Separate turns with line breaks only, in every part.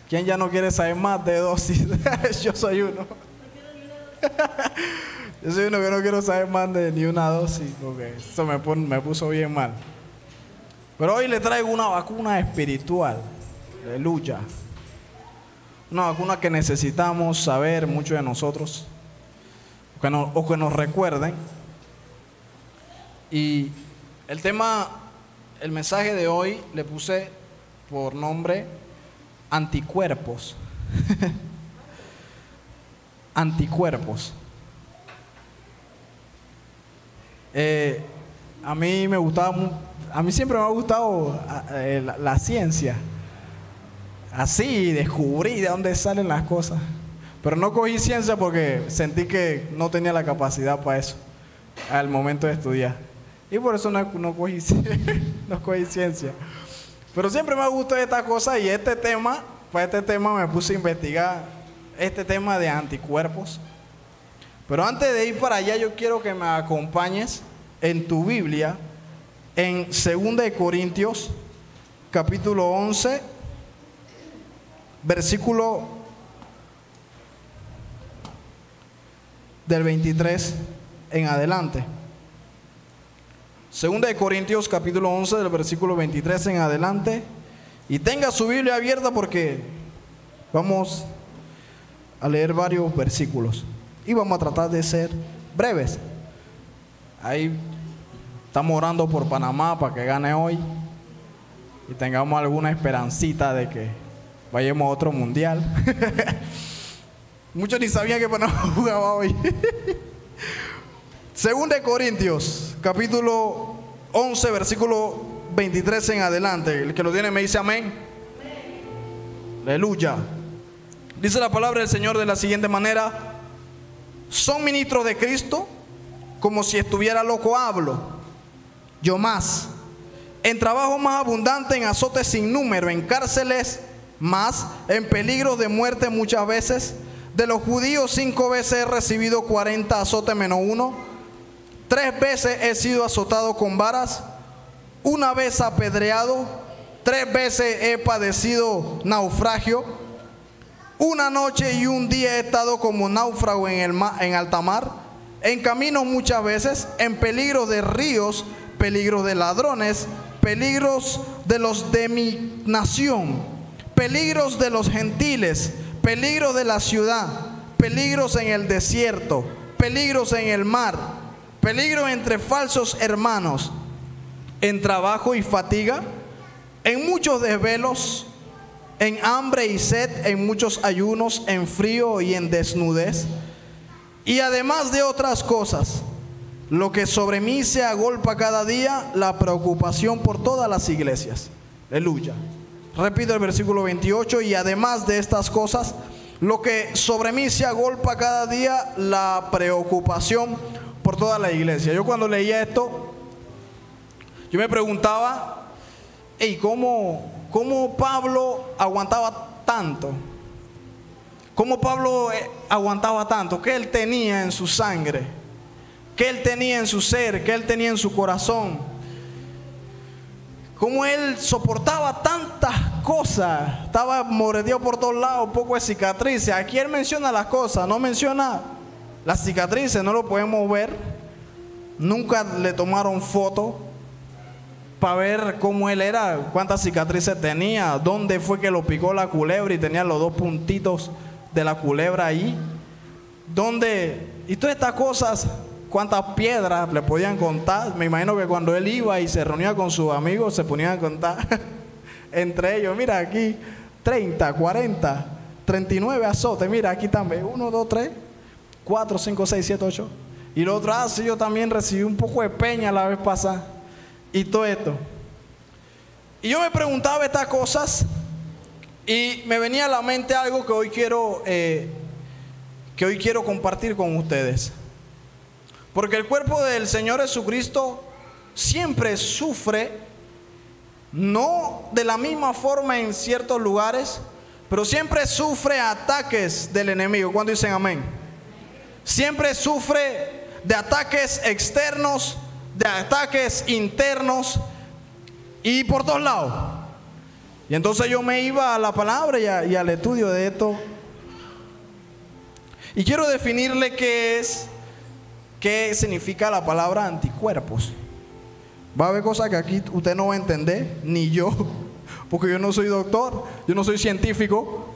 ¿Quién ya no quiere saber más de dosis? Yo soy uno. Yo soy uno que no quiero saber más de ni una dosis, porque eso me puso bien mal. Pero hoy le traigo una vacuna espiritual, aleluya. Una vacuna que necesitamos saber muchos de nosotros, o que nos recuerden. Y el mensaje de hoy le puse por nombre anticuerpos. Anticuerpos. A mí siempre me ha gustado la ciencia. Así, descubrí de dónde salen las cosas. Pero no cogí ciencia porque sentí que no tenía la capacidad para eso al momento de estudiar. Y por eso no cogí ciencia. Pero siempre me ha gustado esta cosa y para este tema me puse a investigar este tema de anticuerpos. Pero antes de ir para allá, yo quiero que me acompañes en tu Biblia, en 2 de Corintios, capítulo 11, versículo del 23 en adelante. 2 de Corintios, capítulo 11, del versículo 23 en adelante. Y tenga su Biblia abierta porque vamos a leer varios versículos. Y vamos a tratar de ser breves. Ahí estamos orando por Panamá para que gane hoy y tengamos alguna esperancita de que vayamos a otro mundial. Muchos ni sabían que Panamá jugaba hoy. 2 de Corintios, capítulo 11, versículo 23 en adelante. El que lo tiene me dice amén. Aleluya. Dice la palabra del Señor de la siguiente manera: son ministros de Cristo, como si estuviera loco hablo. Yo más, en trabajo más abundante, en azotes sin número, en cárceles más, en peligros de muerte muchas veces. De los judíos 5 veces he recibido 40 azotes menos uno. 3 veces he sido azotado con varas. 1 vez apedreado. 3 veces he padecido naufragio. 1 noche y 1 día he estado como náufrago en alta mar, en caminos muchas veces, en peligros de ríos, peligros de ladrones, peligros de los de mi nación, peligros de los gentiles, peligros de la ciudad, peligros en el desierto, peligros en el mar, peligros entre falsos hermanos, en trabajo y fatiga, en muchos desvelos, en hambre y sed, en muchos ayunos, en frío y en desnudez. Y además de otras cosas, lo que sobre mí se agolpa cada día, la preocupación por todas las iglesias. Aleluya. Repito el versículo 28. Y además de estas cosas, lo que sobre mí se agolpa cada día, la preocupación por toda la iglesia. Yo cuando leía esto, yo me preguntaba, ¿cómo Pablo aguantaba tanto? ¿Cómo Pablo aguantaba tanto? ¿Qué él tenía en su sangre? ¿Qué él tenía en su ser? ¿Qué él tenía en su corazón? ¿Cómo él soportaba tantas cosas? Estaba mordido por todos lados, poco de cicatrices. Aquí él menciona las cosas, no menciona las cicatrices, no lo podemos ver. Nunca le tomaron foto para ver cómo él era, cuántas cicatrices tenía, dónde fue que lo picó la culebra y tenía los 2 puntitos de la culebra ahí, y todas estas cosas, cuántas piedras le podían contar. Me imagino que cuando él iba y se reunía con sus amigos, se ponían a contar entre ellos, mira aquí 30, 40, 39 azotes, mira aquí también, 1, 2, 3, 4, 5, 6, 7, 8, y lo otro, sí, yo también recibí un poco de peña la vez pasada. Y todo esto. Y yo me preguntaba estas cosas y me venía a la mente algo que hoy quiero compartir con ustedes. Porque el cuerpo del Señor Jesucristo siempre sufre, no de la misma forma en ciertos lugares, pero siempre sufre ataques del enemigo. ¿Cuándo dicen amén? Siempre sufre de ataques externos, de ataques internos y por todos lados. Y entonces yo me iba a la palabra y al estudio de esto. Y quiero definirle qué significa la palabra anticuerpos. Va a haber cosas que aquí usted no va a entender, ni yo, porque yo no soy doctor, yo no soy científico.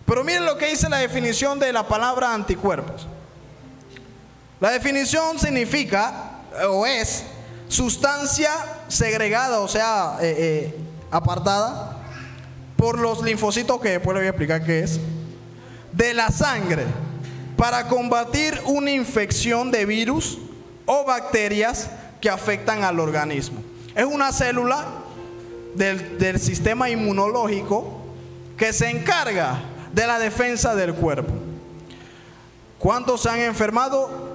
Pero miren lo que dice la definición de la palabra anticuerpos. La definición significa, o es, sustancia segregada, o sea, apartada por los linfocitos, que después le voy a explicar qué es, de la sangre, para combatir una infección de virus o bacterias que afectan al organismo. Es una célula del sistema inmunológico que se encarga de la defensa del cuerpo. ¿Cuántos se han enfermado?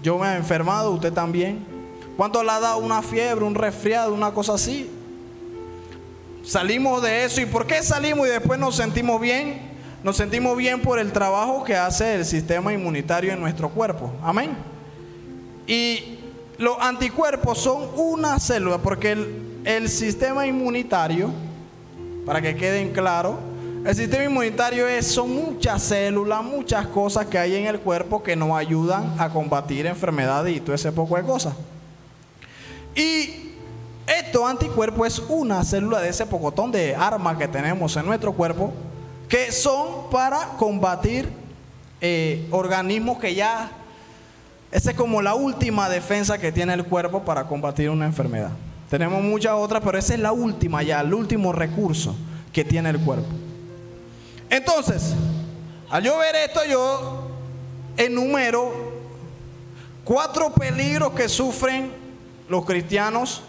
Yo me he enfermado, usted también. ¿Cuántos le ha dado una fiebre, un resfriado, una cosa así? Salimos de eso. ¿Y por qué salimos y después nos sentimos bien? Nos sentimos bien por el trabajo que hace el sistema inmunitario en nuestro cuerpo. Amén. Y los anticuerpos son una célula, porque el sistema inmunitario, para que queden claros, el sistema inmunitario son muchas células, muchas cosas que hay en el cuerpo que nos ayudan a combatir enfermedades y todo ese poco de cosas. Y estos anticuerpos es una célula de ese pocotón de armas que tenemos en nuestro cuerpo, que son para combatir organismos que ya... Esa es como la última defensa que tiene el cuerpo para combatir una enfermedad. Tenemos muchas otras, pero esa es la última ya, el último recurso que tiene el cuerpo. Entonces, al yo ver esto, yo enumero 4 peligros que sufren los cristianos,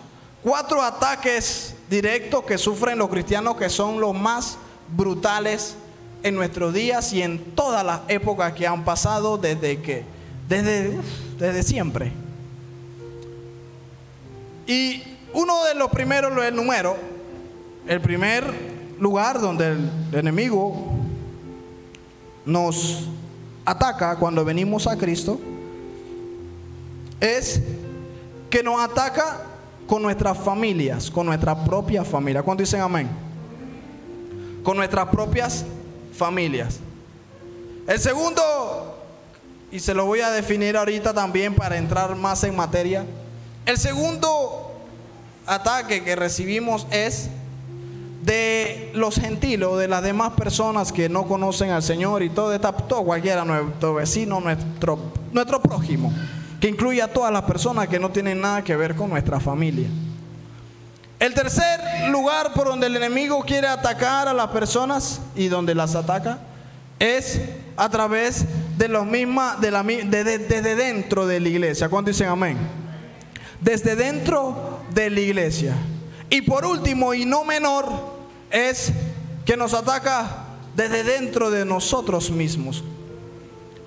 4 ataques directos que sufren los cristianos, que son los más brutales en nuestros días y en todas las épocas que han pasado desde siempre. Y uno de los primeros lo enumero. El primer lugar donde el enemigo nos ataca cuando venimos a Cristo es que nos ataca con nuestras familias, con nuestra propia familia. ¿Cuántos dicen amén? Con nuestras propias familias. El segundo, y se lo voy a definir ahorita también para entrar más en materia. El segundo ataque que recibimos es de los gentiles o de las demás personas que no conocen al Señor, y todo cualquiera, nuestro vecino, nuestro prójimo, que incluye a todas las personas que no tienen nada que ver con nuestra familia. El tercer lugar por donde el enemigo quiere atacar a las personas y donde las ataca es a través de los mismas, desde dentro de la iglesia. ¿Cuántos dicen amén? Desde dentro de la iglesia. Y por último y no menor, es que nos ataca desde dentro de nosotros mismos.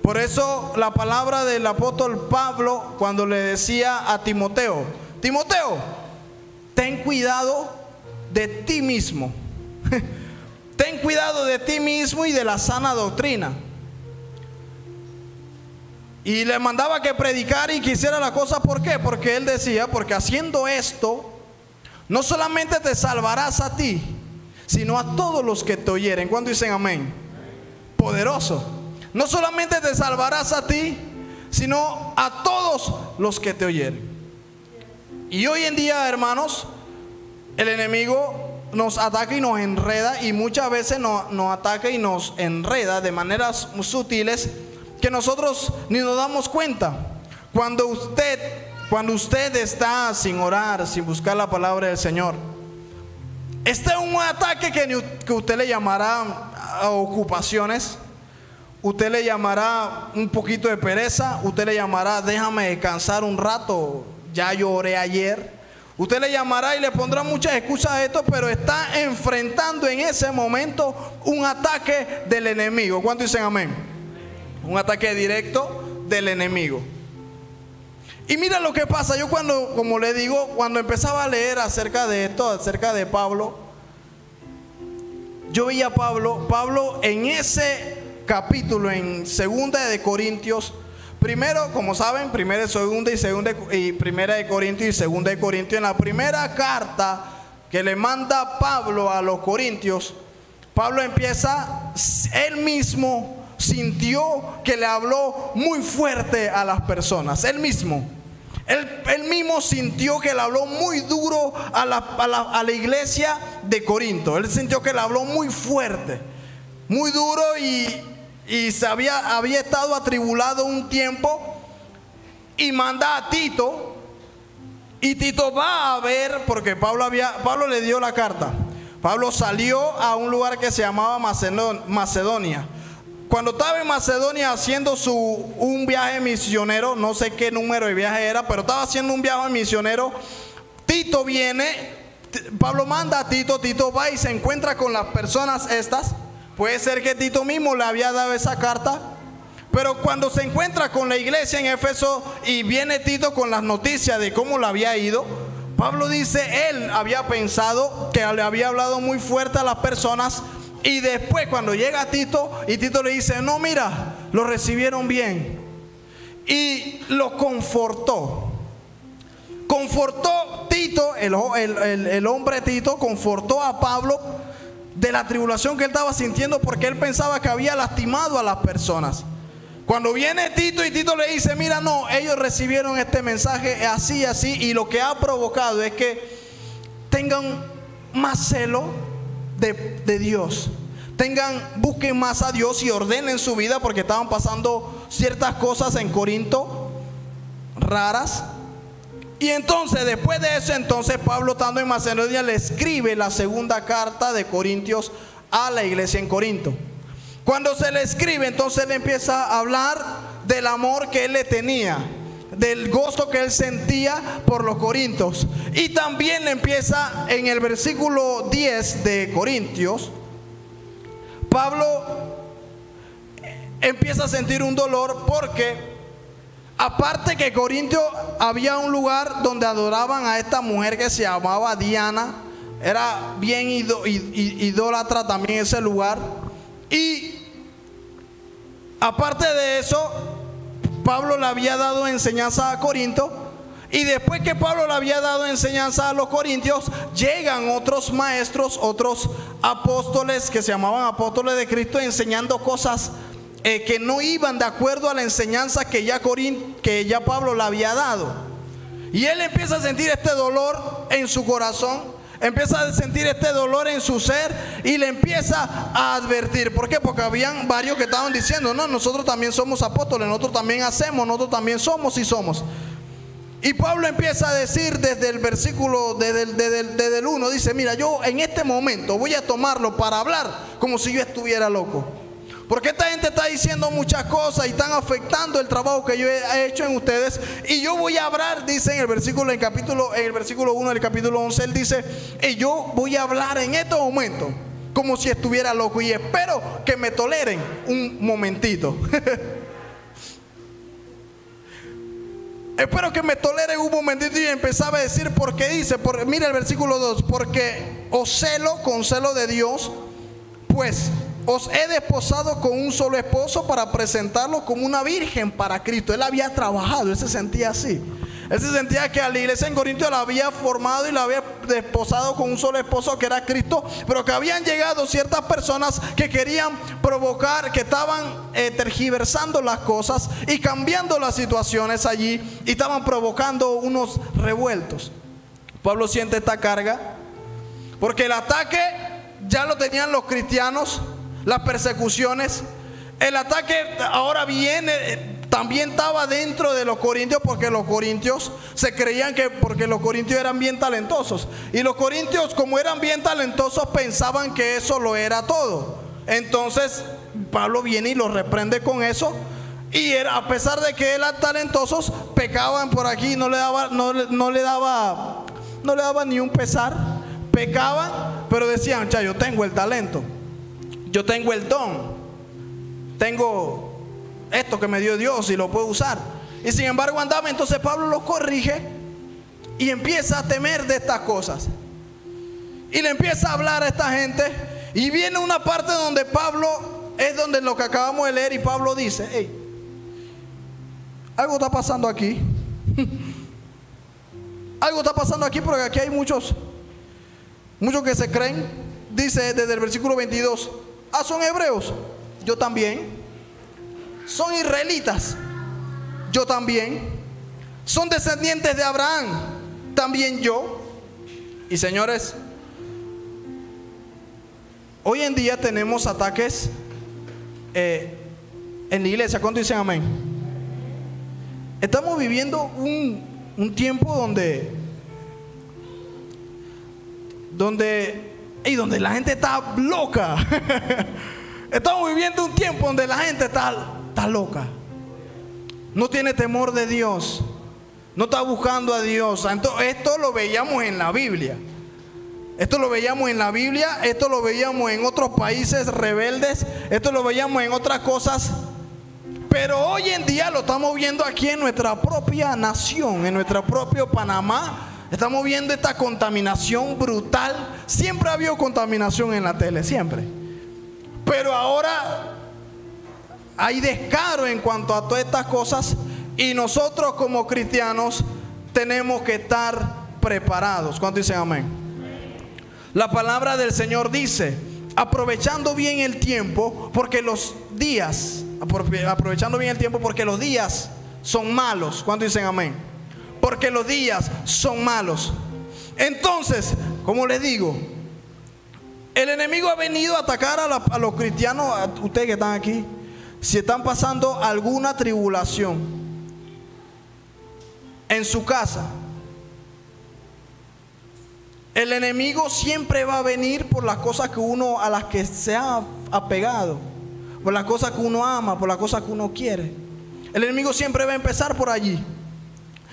Por eso la palabra del apóstol Pablo, cuando le decía a Timoteo: Timoteo, ten cuidado de ti mismo. Ten cuidado de ti mismo y de la sana doctrina. Y le mandaba que predicara y que hiciera la cosa. ¿Por qué? Porque él decía, porque haciendo esto, no solamente te salvarás a ti, sino a todos los que te oyeren. ¿Cuándo dicen amén? Poderoso. No solamente te salvarás a ti, sino a todos los que te oyeren. Y hoy en día, hermanos, el enemigo nos ataca y nos enreda, y muchas veces nos ataca y nos enreda de maneras sutiles que nosotros ni nos damos cuenta. Cuando usted está sin orar, sin buscar la palabra del Señor, este es un ataque que usted le llamará a ocupaciones, usted le llamará un poquito de pereza, usted le llamará déjame descansar un rato, ya yo oré ayer. Usted le llamará y le pondrá muchas excusas a esto, pero está enfrentando en ese momento un ataque del enemigo. ¿Cuántos dicen amén? Un ataque directo del enemigo. Y mira lo que pasa. Yo como le digo, cuando empezaba a leer acerca de esto, acerca de Pablo, yo veía a Pablo en ese capítulo, en 2 de Corintios. Primero, como saben, primera de Corintios y 2 de Corintios. En la primera carta que le manda Pablo a los corintios, Pablo empieza, él mismo sintió que le habló muy fuerte a las personas. Él mismo sintió que le habló muy duro a la iglesia de Corinto. Él sintió que le habló muy fuerte, muy duro, y había estado atribulado un tiempo, y manda a Tito. Y Tito va a ver, porque Pablo le dio la carta. Pablo salió a un lugar que se llamaba Macedonia. Cuando estaba en Macedonia haciendo un viaje misionero, no sé qué número de viaje era, pero estaba haciendo un viaje misionero, Tito viene, Pablo manda a Tito, Tito va y se encuentra con las personas estas. Puede ser que Tito mismo le había dado esa carta, pero cuando se encuentra con la iglesia en Éfeso y viene Tito con las noticias de cómo le había ido, Pablo dice, él había pensado que le había hablado muy fuerte a las personas, y después cuando llega Tito, y Tito le dice, no, mira, lo recibieron bien, y lo confortó. Confortó Tito, el hombre Tito, confortó a Pablo de la tribulación que él estaba sintiendo, porque él pensaba que había lastimado a las personas. Cuando viene Tito y Tito le dice, mira, no, ellos recibieron este mensaje así, así, y lo que ha provocado es que tengan más celo de Dios. Busquen más a Dios y ordenen su vida, porque estaban pasando ciertas cosas en Corinto raras. Y entonces, después de eso, Pablo, estando en Macedonia, le escribe la segunda carta de Corintios a la iglesia en Corinto. Cuando se le escribe, entonces él empieza a hablar del amor que él le tenía, del gozo que él sentía por los corintios. Y también empieza en el versículo 10 de Corintios. Pablo empieza a sentir un dolor, porque aparte que Corintio había un lugar donde adoraban a esta mujer que se llamaba Diana. Era bien idólatra también ese lugar. Y aparte de eso, Pablo le había dado enseñanza a Corinto. Y después que Pablo le había dado enseñanza a los corintios, llegan otros maestros, otros apóstoles que se llamaban apóstoles de Cristo, enseñando cosas que no iban de acuerdo a la enseñanza que ya Pablo le había dado. Y él empieza a sentir este dolor en su corazón, empieza a sentir este dolor en su ser, y le empieza a advertir. ¿Por qué? Porque habían varios que estaban diciendo, no, nosotros también somos apóstoles, nosotros también hacemos, nosotros también somos y somos. Y Pablo empieza a decir desde el versículo, desde el 1, dice, mira, yo en este momento voy a tomarlo para hablar como si yo estuviera loco. Porque esta gente está diciendo muchas cosas y están afectando el trabajo que yo he hecho en ustedes. Y yo voy a hablar, dice en el versículo 1 del capítulo 11, él dice, y yo voy a hablar en este momento como si estuviera loco, y espero que me toleren un momentito. Espero que me toleren un momentito. Y empezaba a decir, porque dice, mira el versículo 2, porque os celo con celo de Dios, pues os he desposado con un solo esposo para presentarlo como una virgen para Cristo. Él había trabajado, él se sentía así. Él se sentía que a la iglesia en Corinto la había formado y la había desposado con un solo esposo, que era Cristo, pero que habían llegado ciertas personas que querían provocar, que estaban tergiversando las cosas y cambiando las situaciones allí, y estaban provocando unos revueltos. Pablo siente esta carga porque el ataque ya lo tenían los cristianos, las persecuciones. El ataque ahora viene, también estaba dentro de los corintios, porque los corintios se creían que, porque los corintios eran bien talentosos, y los corintios, como eran bien talentosos, pensaban que eso lo era todo. Entonces Pablo viene y los reprende con eso. Y a pesar de que eran talentosos, pecaban por aquí, no le daba ni un pesar. Pecaban, pero decían, ya, yo tengo el talento, yo tengo el don, tengo esto que me dio Dios y lo puedo usar. Y sin embargo andaba. Entonces Pablo los corrige y empieza a temer de estas cosas, y le empieza a hablar a esta gente. Y viene una parte donde Pablo, es donde lo que acabamos de leer, y Pablo dice, hey, algo está pasando aquí. Algo está pasando aquí, porque aquí hay muchos Muchos que se creen, dice desde el versículo 22, son hebreos, yo también. Son israelitas, yo también. Son descendientes de Abraham, también yo. Y señores, hoy en día tenemos ataques en la iglesia. ¿Cuántos dicen amén? Estamos viviendo un tiempo donde la gente está loca. Estamos viviendo un tiempo donde la gente está loca. No tiene temor de Dios. No está buscando a Dios. Entonces, esto lo veíamos en la Biblia. Esto lo veíamos en la Biblia. Esto lo veíamos en otros países rebeldes. Esto lo veíamos en otras cosas. Pero hoy en día lo estamos viendo aquí en nuestra propia nación, en nuestro propio Panamá. Estamos viendo esta contaminación brutal. Siempre ha habido contaminación en la tele, siempre. Pero ahora hay descaro en cuanto a todas estas cosas. Y nosotros como cristianos tenemos que estar preparados. ¿Cuántos dicen amén? La palabra del Señor dice, aprovechando bien el tiempo, porque los días, aprovechando bien el tiempo, porque los días son malos. ¿Cuántos dicen amén? Porque los días son malos. Entonces, como les digo, el enemigo ha venido a atacar a los cristianos, a ustedes que están aquí, si están pasando alguna tribulación en su casa. El enemigo siempre va a venir por las cosas que uno, a las que se ha apegado, por las cosas que uno ama, por las cosas que uno quiere. El enemigo siempre va a empezar por allí.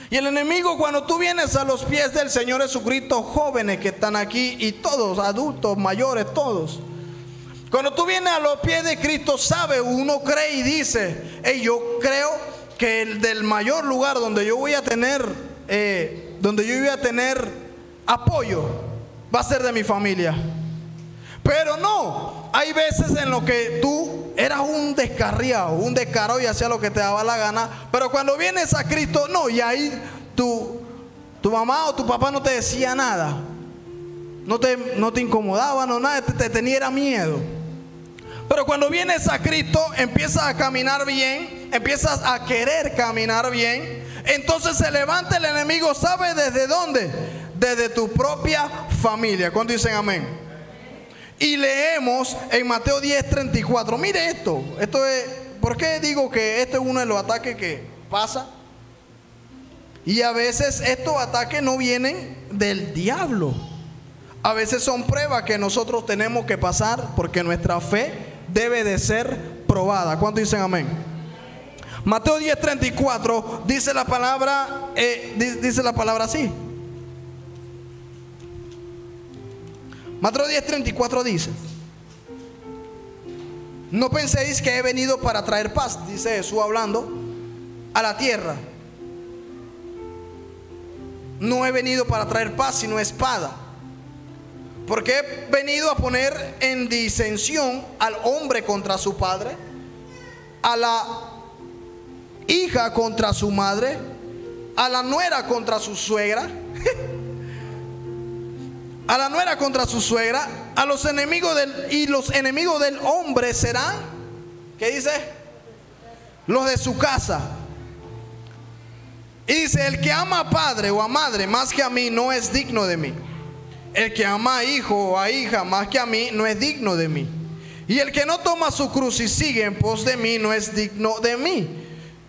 Y el enemigo, cuando tú vienes a los pies del Señor Jesucristo, jóvenes que están aquí y todos, adultos, mayores, todos, cuando tú vienes a los pies de Cristo, sabe, uno cree y dice, hey, yo creo que el del mayor lugar donde yo voy a tener apoyo va a ser de mi familia. Pero no, hay veces en lo que tú eras un descarriado, un descarado y hacías lo que te daba la gana. Pero cuando vienes a Cristo, no, y ahí tu mamá o tu papá no te decía nada, no te incomodaba, no nada, te tenía miedo. Pero cuando vienes a Cristo, empiezas a caminar bien, empiezas a querer caminar bien. Entonces se levanta el enemigo, ¿sabe desde dónde? Desde tu propia familia. ¿Cuántos dicen amén? Y leemos en Mateo 10:34. Mire esto. Esto es, ¿por qué digo que este es uno de los ataques que pasa? Y a veces estos ataques no vienen del diablo. A veces son pruebas que nosotros tenemos que pasar porque nuestra fe debe de ser probada. ¿Cuántos dicen amén? Mateo 10:34 dice la palabra así. Mateo 10:34 dice: no penséis que he venido para traer paz, dice Jesús hablando, a la tierra. No he venido para traer paz, sino espada. Porque he venido a poner en disensión al hombre contra su padre, a la hija contra su madre, a la nuera contra su suegra, a la nuera contra su suegra, a los enemigos los enemigos del hombre serán, ¿qué dice? Los de su casa. Y dice, el que ama a padre o a madre más que a mí no es digno de mí. El que ama a hijo o a hija más que a mí no es digno de mí. Y el que no toma su cruz y sigue en pos de mí no es digno de mí.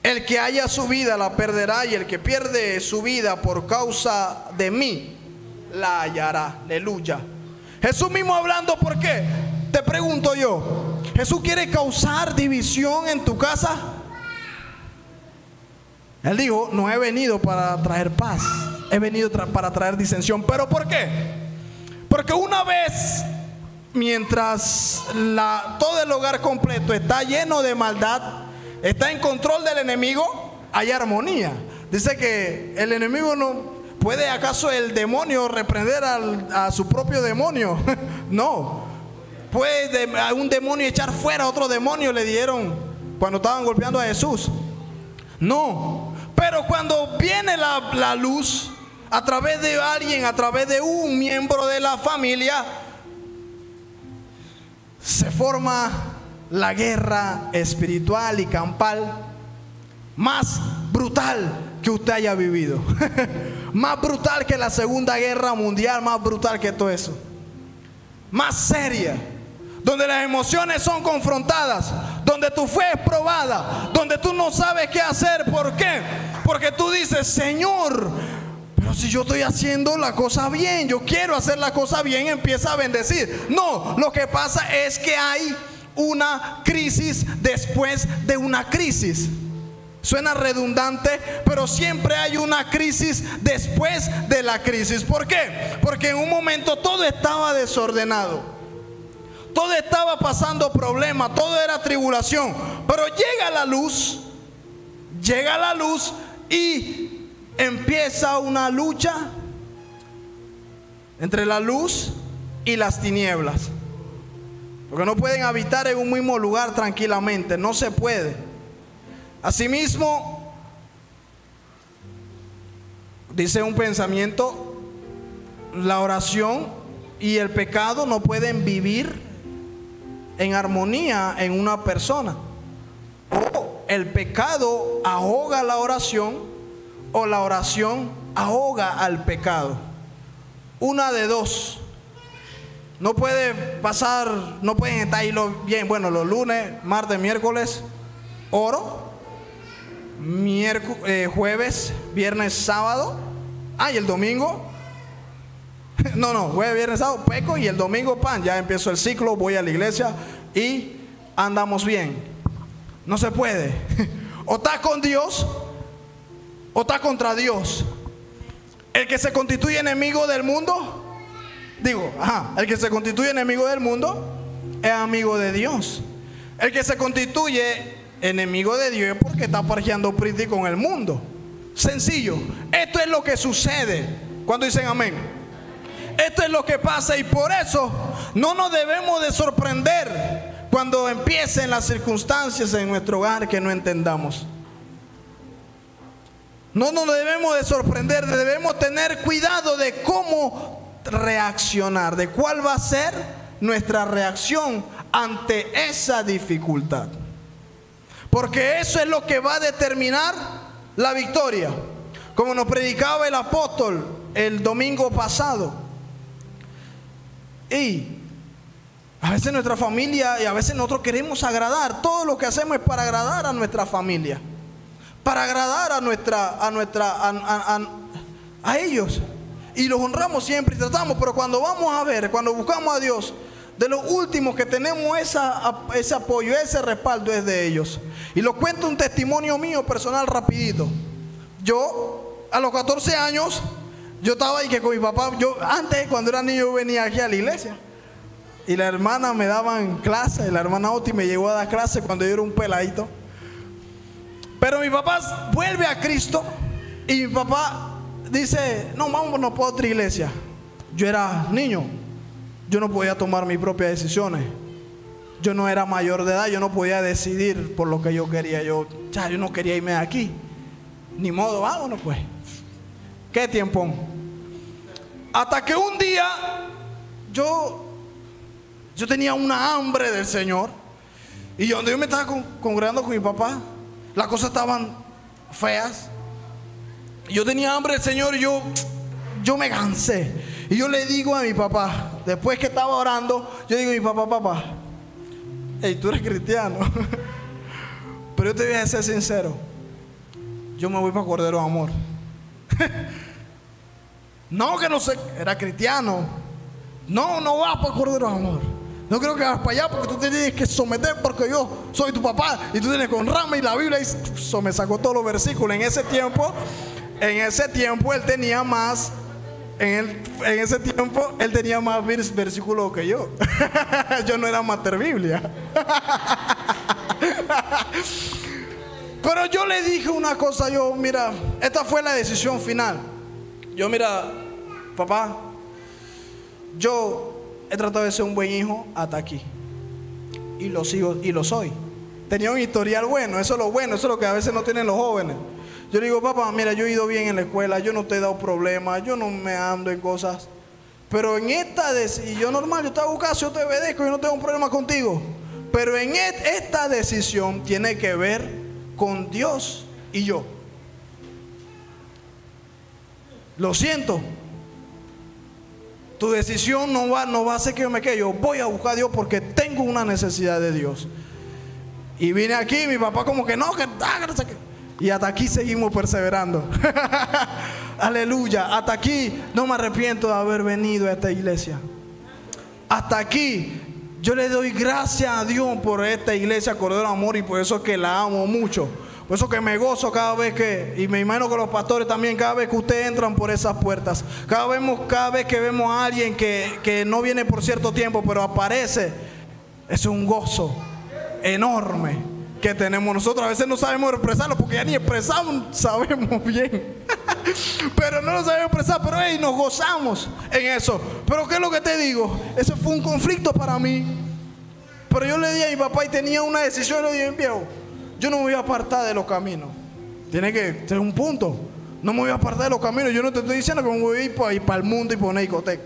El que haya su vida la perderá, y el que pierde su vida por causa de mí la hallará. Aleluya. Jesús mismo hablando, ¿por qué? Te pregunto yo, ¿Jesús quiere causar división en tu casa? Él dijo, no he venido para traer paz, he venido para traer disensión. ¿Pero por qué? Porque una vez, mientras todo el hogar completo está lleno de maldad, está en control del enemigo, hay armonía. Dice que el enemigo no puede, ¿acaso el demonio reprender a su propio demonio? No. Puede un demonio echar fuera a otro demonio, le dieron cuando estaban golpeando a Jesús. No. Pero cuando viene la luz, a través de alguien, a través de un miembro de la familia, se forma la guerra espiritual y campal más brutal que usted haya vivido. Más brutal que la Segunda Guerra Mundial, más brutal que todo eso. Más seria, donde las emociones son confrontadas, donde tu fe es probada, donde tú no sabes qué hacer. ¿Por qué? Porque tú dices: Señor, pero si yo estoy haciendo la cosa bien, yo quiero hacer la cosa bien, empieza a bendecir. No, lo que pasa es que hay una crisis después de una crisis. Suena redundante, pero siempre hay una crisis después de la crisis. ¿Por qué? Porque en un momento todo estaba desordenado, todo estaba pasando problemas, todo era tribulación. Pero llega la luz y empieza una lucha entre la luz y las tinieblas. Porque no pueden habitar en un mismo lugar tranquilamente, no se puede. Asimismo, dice un pensamiento: la oración y el pecado no pueden vivir en armonía en una persona. O el pecado ahoga la oración, o la oración ahoga al pecado. Una de dos. No puede pasar, no pueden estar ahí bien. Bueno, los lunes, martes, miércoles oro, jueves, viernes, sábado. Y el domingo jueves, viernes, sábado peco, y el domingo ya empiezo el ciclo, voy a la iglesia y andamos bien. No se puede. O está con Dios o está contra Dios. El que se constituye enemigo del mundo, el que se constituye enemigo del mundo es amigo de Dios. El que se constituye enemigo de Dios es porque está parqueando pretty con el mundo. Sencillo. Esto es lo que sucede. Cuando dicen amén. Esto es lo que pasa, y por eso no nos debemos de sorprender cuando empiecen las circunstancias en nuestro hogar que no entendamos. No nos debemos de sorprender, debemos tener cuidado de cómo reaccionar, de cuál va a ser nuestra reacción ante esa dificultad. Porque eso es lo que va a determinar la victoria. Como nos predicaba el apóstol el domingo pasado. Y a veces nuestra familia, y a veces nosotros queremos agradar. Todo lo que hacemos es para agradar a nuestra familia, para agradar a ellos. Y los honramos siempre y tratamos. Pero cuando vamos a ver, cuando buscamos a Dios, de los últimos que tenemos ese apoyo, ese respaldo es de ellos. Y lo cuento un testimonio mío personal rapidito. Yo a los 14 años, yo estaba ahí que con mi papá. Yo antes, cuando era niño, yo venía aquí a la iglesia y la hermana me daban clase. La hermana Oti me llegó a dar clase cuando yo era un peladito. Pero mi papá vuelve a Cristo y mi papá dice: no, vámonos para otra iglesia. Yo era niño, yo no podía tomar mis propias decisiones. Yo no era mayor de edad, yo no podía decidir por lo que yo quería. Yo no quería irme de aquí. Ni modo, vámonos pues. Qué tiempo. Hasta que un día yo tenía una hambre del Señor. Y donde yo me estaba congregando con mi papá, las cosas estaban feas. Yo tenía hambre del Señor y yo me cansé. Y yo le digo a mi papá, después que estaba orando, yo digo a mi papá: papá, hey, tú eres cristiano. Pero yo te voy a ser sincero, yo me voy para Cordero de Amor. No, que no sé, era cristiano. No vas para Cordero de Amor. No creo que vas para allá porque tú te tienes que someter, porque yo soy tu papá y tú tienes que honrarme. Y la Biblia me sacó todos los versículos. En ese tiempo él tenía más. En ese tiempo él tenía más versículos que yo. Yo no era mater Biblia. Pero yo le dije una cosa. Mira, esta fue la decisión final. Mira, papá, yo he tratado de ser un buen hijo hasta aquí, y lo sigo y lo soy. Tenía un historial bueno, eso es lo bueno, eso es lo que a veces no tienen los jóvenes. Yo le digo, papá, mira, yo he ido bien en la escuela, yo no te he dado problemas, yo no me ando en cosas. Pero en esta decisión, yo normal, yo te hago caso, yo te obedezco, yo no tengo un problema contigo. Pero en esta decisión tiene que ver con Dios y yo. Lo siento. Tu decisión no va a hacer que yo me quede. Yo voy a buscar a Dios porque tengo una necesidad de Dios. Y vine aquí, mi papá como que no, que no sé qué. Y hasta aquí seguimos perseverando. Aleluya. Hasta aquí no me arrepiento de haber venido a esta iglesia. Hasta aquí yo le doy gracias a Dios por esta iglesia Cordero Amor, y por eso es que la amo mucho. Por eso que me gozo cada vez que, y me imagino que los pastores también, cada vez que ustedes entran por esas puertas, cada vez que vemos a alguien que no viene por cierto tiempo, pero aparece, es un gozo enorme que tenemos nosotros. A veces no sabemos expresarlo porque ya ni expresamos sabemos bien. Pero no lo sabemos expresar, pero hey, nos gozamos en eso. Pero ¿qué es lo que te digo? Eso fue un conflicto para mí. Pero yo le dije a mi papá y tenía una decisión, y le dije, viejo, yo no me voy a apartar de los caminos. Tiene que ser un punto. No me voy a apartar de los caminos. Yo no te estoy diciendo que me voy a ir para el mundo y poner discoteca.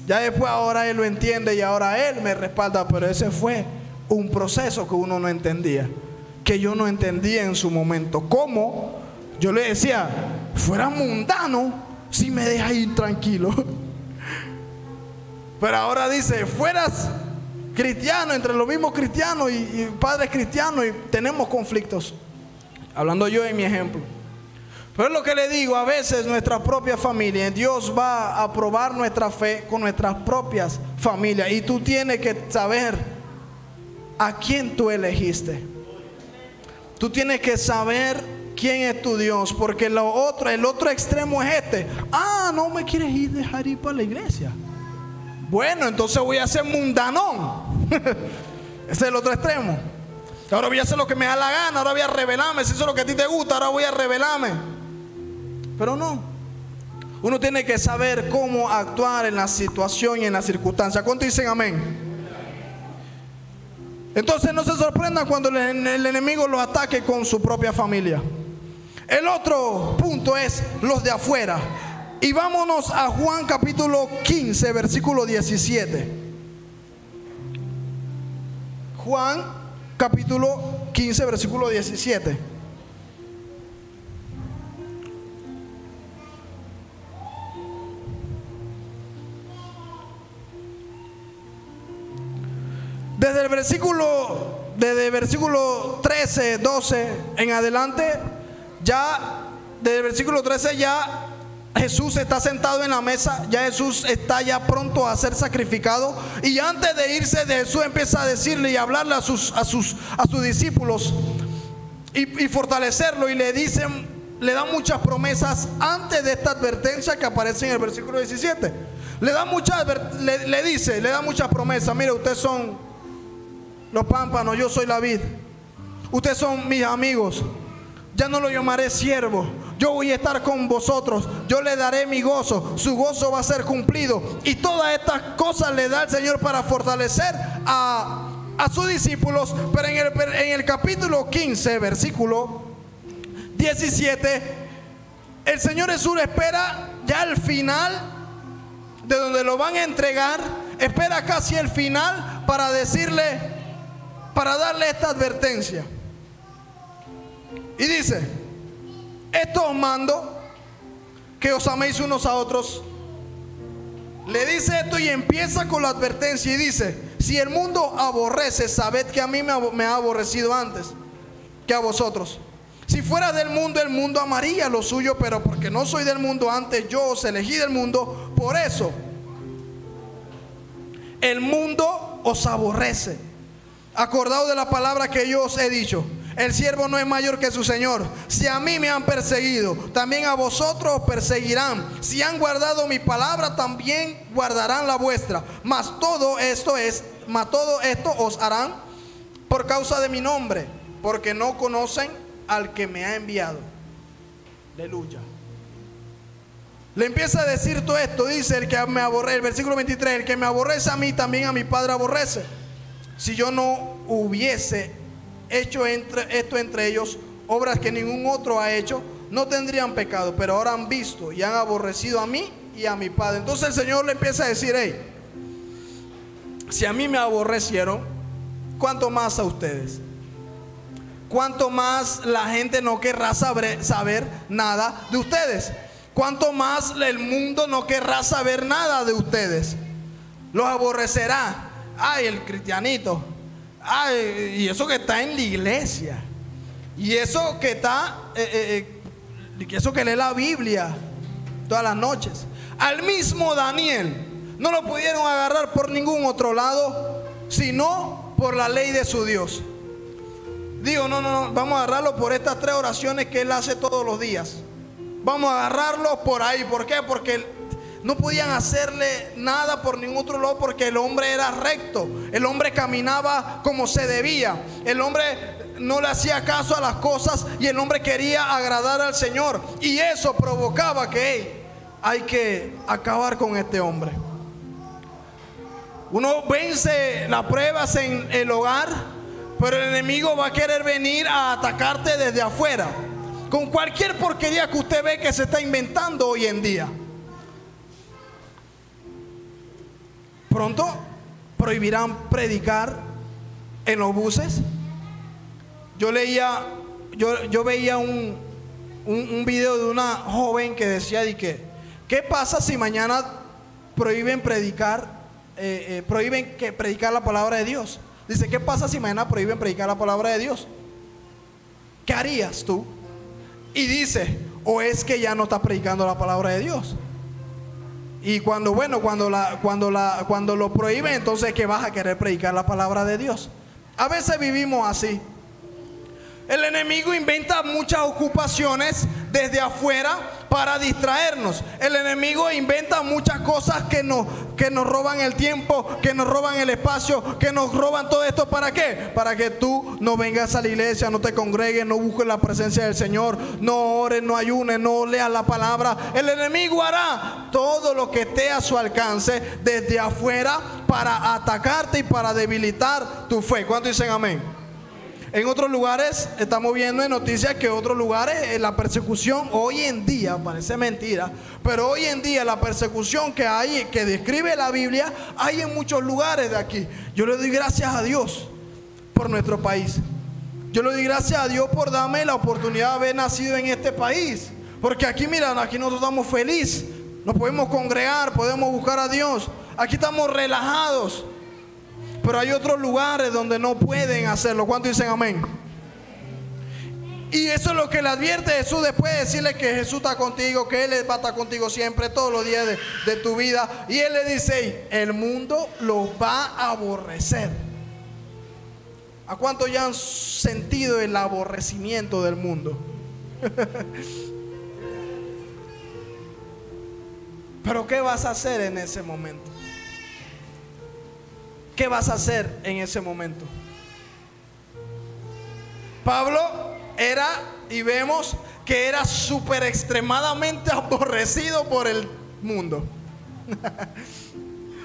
Ya después ahora él lo entiende y ahora él me respalda. Pero ese fue un proceso que uno no entendía, que yo no entendía en su momento. ¿Cómo? Yo le decía, fuera mundano si me dejas ir tranquilo. Pero ahora dice, fueras cristiano, entre los mismos cristianos y padres cristianos, y tenemos conflictos. Hablando yo en mi ejemplo. Pero es lo que le digo, a veces nuestra propia familia, Dios va a probar nuestra fe con nuestras propias familias. Y tú tienes que saber a quién tú elegiste. Tú tienes que saber quién es tu Dios, porque el otro extremo es este. Ah, no me quieres dejar ir para la iglesia. Bueno, entonces voy a ser mundanón. Ese es el otro extremo. Ahora voy a hacer lo que me da la gana, ahora voy a rebelarme. Si eso es lo que a ti te gusta, ahora voy a rebelarme. Pero no. Uno tiene que saber cómo actuar en la situación y en la circunstancia. ¿Cuántos dicen amén? Entonces no se sorprendan cuando el enemigo los ataque con su propia familia. El otro punto es los de afuera. Y vámonos a Juan capítulo 15, versículo 17. Juan capítulo 15, versículo 17. Desde el versículo 13, 12 en adelante, ya desde el versículo 13 ya Jesús está sentado en la mesa, ya Jesús está ya pronto a ser sacrificado, y antes de irse de Jesús empieza a decirle y a hablarle a sus discípulos y fortalecerlo, y le dan muchas promesas antes de esta advertencia que aparece en el versículo 17. Le da muchas promesas. Mire, ustedes son los pámpanos, yo soy la vid. Ustedes son mis amigos. Ya no lo llamaré siervo. Yo voy a estar con vosotros. Yo le daré mi gozo. Su gozo va a ser cumplido. Y todas estas cosas le da el Señor para fortalecer a sus discípulos. Pero en el capítulo 15, versículo 17, el Señor Jesús espera ya al final de donde lo van a entregar. Espera casi el final para darle esta advertencia. Y dice: esto os mando, que os améis unos a otros. Le dice esto y empieza con la advertencia y dice: si el mundo aborrece, sabed que a mí me ha aborrecido antes que a vosotros. Si fuera del mundo, el mundo amaría lo suyo, pero porque no soy del mundo, antes yo os elegí del mundo. Por eso el mundo os aborrece. Acordaos de la palabra que yo os he dicho: el siervo no es mayor que su señor. Si a mí me han perseguido, también a vosotros os perseguirán. Si han guardado mi palabra, también guardarán la vuestra. Mas todo esto os harán por causa de mi nombre, porque no conocen al que me ha enviado. Aleluya. Le empieza a decir todo esto. Dice: el que me aborrece, el versículo 23, el que me aborrece a mí, también a mi Padre aborrece. Si yo no hubiese hecho esto entre ellos, obras que ningún otro ha hecho, no tendrían pecado, pero ahora han visto y han aborrecido a mí y a mi Padre. Entonces el Señor le empieza a decir: hey, si a mí me aborrecieron, ¿cuánto más a ustedes? ¿Cuánto más la gente no querrá saber nada de ustedes? ¿Cuánto más el mundo no querrá saber nada de ustedes? Los aborrecerá. Ay, el cristianito. Ay, y eso que está en la iglesia. Y eso que está, eso que lee la Biblia todas las noches. Al mismo Daniel no lo pudieron agarrar por ningún otro lado, sino por la ley de su Dios. Digo, no, vamos a agarrarlo por estas 3 oraciones que él hace todos los días. Vamos a agarrarlo por ahí. ¿Por qué? Porque no podían hacerle nada por ningún otro lado, porque el hombre era recto. El hombre caminaba como se debía. El hombre no le hacía caso a las cosas y el hombre quería agradar al Señor. Y eso provocaba que hey, hay que acabar con este hombre. Uno vence las pruebas en el hogar, pero el enemigo va a querer venir a atacarte desde afuera, con cualquier porquería que usted ve que se está inventando hoy en día. Pronto prohibirán predicar en los buses. Yo veía un video de una joven que decía de que ¿qué pasa si mañana prohíben predicar la palabra de Dios? Dice, ¿qué pasa si mañana prohíben predicar la palabra de Dios? ¿Qué harías tú? Y dice, o es que ya no estás predicando la palabra de Dios. Y cuando lo prohíben, entonces que vas a querer predicar la palabra de Dios. A veces vivimos así. El enemigo inventa muchas ocupaciones desde afuera para distraernos. El enemigo inventa muchas cosas que nos roban el tiempo, que nos roban el espacio, que nos roban todo esto. ¿Para qué? Para que tú no vengas a la iglesia, no te congregues, no busques la presencia del Señor, no ores, no ayunes, no leas la palabra. El enemigo hará todo lo que esté a su alcance desde afuera para atacarte y para debilitar tu fe. ¿Cuántos dicen amén? En otros lugares estamos viendo en noticias que en otros lugares la persecución hoy en día, parece mentira, pero hoy en día la persecución que hay, que describe la Biblia, hay en muchos lugares de aquí. Yo le doy gracias a Dios por nuestro país. Yo le doy gracias a Dios por darme la oportunidad de haber nacido en este país. Porque aquí, miran, aquí nosotros estamos felices, nos podemos congregar, podemos buscar a Dios. Aquí estamos relajados. Pero hay otros lugares donde no pueden hacerlo. ¿Cuántos dicen amén? Y eso es lo que le advierte Jesús después de decirle que Jesús está contigo, que Él va a estar contigo siempre, todos los días de tu vida. Y Él le dice, hey, el mundo los va a aborrecer. ¿A cuántos ya han sentido el aborrecimiento del mundo? Pero ¿qué vas a hacer en ese momento? ¿Qué vas a hacer en ese momento? Pablo era, y vemos que era súper extremadamente aborrecido por el mundo.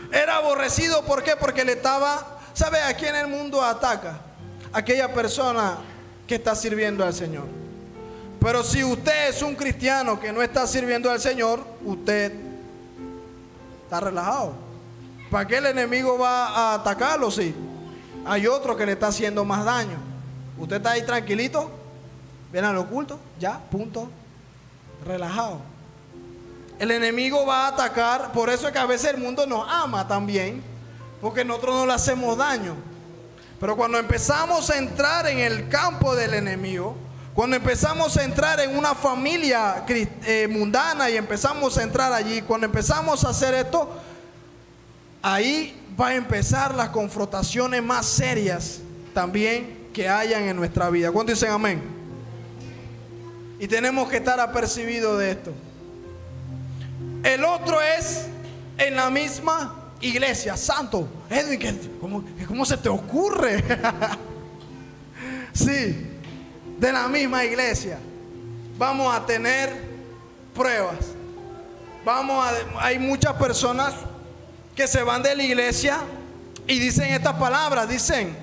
Era aborrecido, ¿por qué? Porque le estaba, ¿sabe a quién el mundo ataca? Aquella persona que está sirviendo al Señor. Pero si usted es un cristiano que no está sirviendo al Señor, usted está relajado. ¿Para qué el enemigo va a atacarlo? Sí, hay otro que le está haciendo más daño. Usted está ahí tranquilito, viene al oculto, ya, punto, relajado. El enemigo va a atacar. Por eso es que a veces el mundo nos ama también, porque nosotros no le hacemos daño. Pero cuando empezamos a entrar en el campo del enemigo, cuando empezamos a entrar en una familia mundana y empezamos a entrar allí, cuando empezamos a hacer esto, ahí va a empezar las confrontaciones más serias también que hayan en nuestra vida. ¿Cuántos dicen amén? Y tenemos que estar apercibidos de esto. El otro es en la misma iglesia. Santo, Edwin, ¿cómo se te ocurre? Sí, de la misma iglesia vamos a tener pruebas. Hay muchas personas que se van de la iglesia y dicen estas palabras, dicen,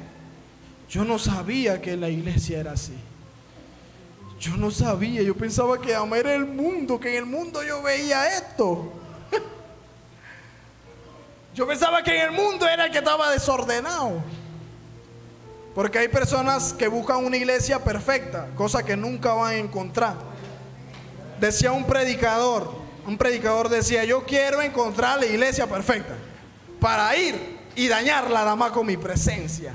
yo no sabía que la iglesia era así. Yo no sabía, yo pensaba que amar era el mundo, que en el mundo yo veía esto. Yo pensaba que en el mundo era el que estaba desordenado. Porque hay personas que buscan una iglesia perfecta, cosa que nunca van a encontrar. Decía un predicador decía: yo quiero encontrar la iglesia perfecta para ir y dañarla nada más con mi presencia.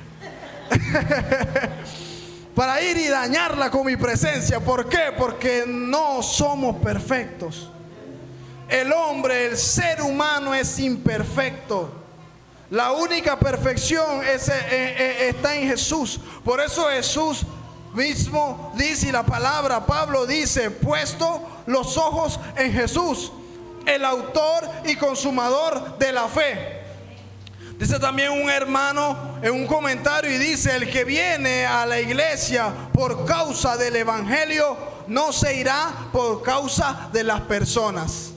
Para ir y dañarla con mi presencia. ¿Por qué? Porque no somos perfectos. El hombre, el ser humano es imperfecto. La única perfección está en Jesús. Por eso Jesús mismo dice, y la palabra, Pablo dice: puesto los ojos en Jesús, el autor y consumador de la fe. Dice también un hermano en un comentario y dice: el que viene a la iglesia por causa del evangelio no se irá por causa de las personas.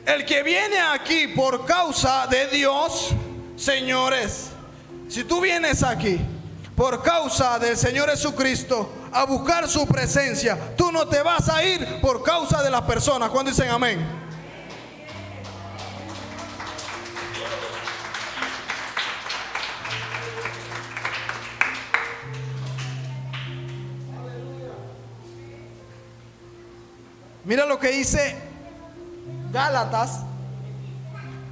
El que viene aquí por causa de Dios, señores, si tú vienes aquí por causa del Señor Jesucristo a buscar su presencia, tú no te vas a ir por causa de las personas. ¿Cuándo dicen amén? Mira lo que dice Gálatas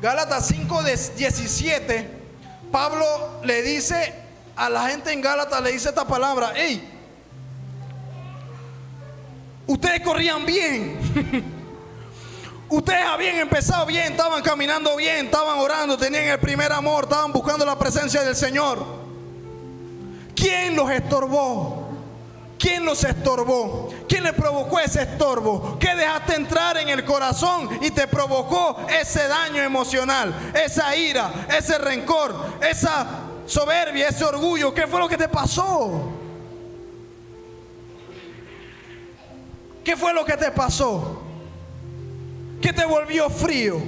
5:17. Pablo le dice a la gente en Gálatas, le dice esta palabra: hey, ustedes corrían bien. Ustedes habían empezado bien, estaban caminando bien, estaban orando, tenían el primer amor, estaban buscando la presencia del Señor. ¿Quién los estorbó? ¿Quién los estorbó? ¿Quién le provocó ese estorbo? ¿Qué dejaste entrar en el corazón y te provocó ese daño emocional, esa ira, ese rencor, esa soberbia, ese orgullo? ¿Qué fue lo que te pasó? ¿Qué fue lo que te pasó? ¿Qué te volvió frío?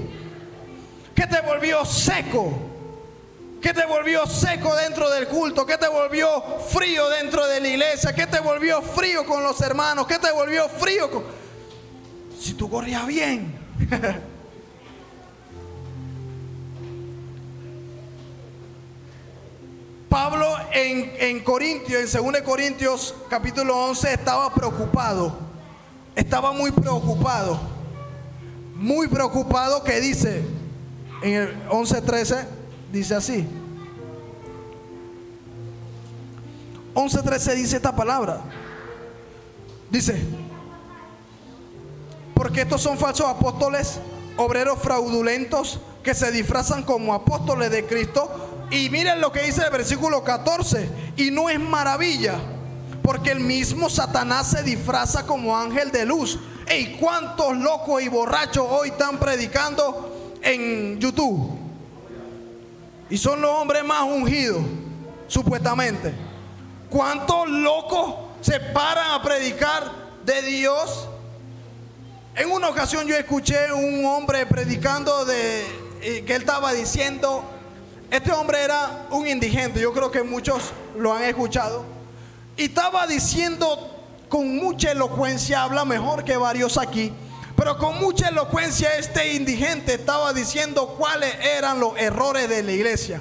¿Qué te volvió seco? ¿Qué te volvió seco dentro del culto? ¿Qué te volvió frío dentro de la iglesia? ¿Qué te volvió frío con los hermanos? ¿Qué te volvió frío con... Si tú corrías bien? Pablo en Corintios, en 2 Corintios capítulo 11, estaba preocupado. Estaba muy preocupado. Muy preocupado, que dice en el 11:13. Dice así. 11:13 dice esta palabra. Dice: porque estos son falsos apóstoles, obreros fraudulentos, que se disfrazan como apóstoles de Cristo. Y miren lo que dice el versículo 14. Y no es maravilla, porque el mismo Satanás se disfraza como ángel de luz. ¿Y cuántos locos y borrachos hoy están predicando en YouTube? Y son los hombres más ungidos, supuestamente. ¿Cuántos locos se paran a predicar de Dios? En una ocasión yo escuché un hombre predicando que él estaba diciendo, este hombre era un indigente, yo creo que muchos lo han escuchado, y estaba diciendo con mucha elocuencia, habla mejor que varios aquí, pero con mucha elocuencia este indigente estaba diciendo cuáles eran los errores de la iglesia.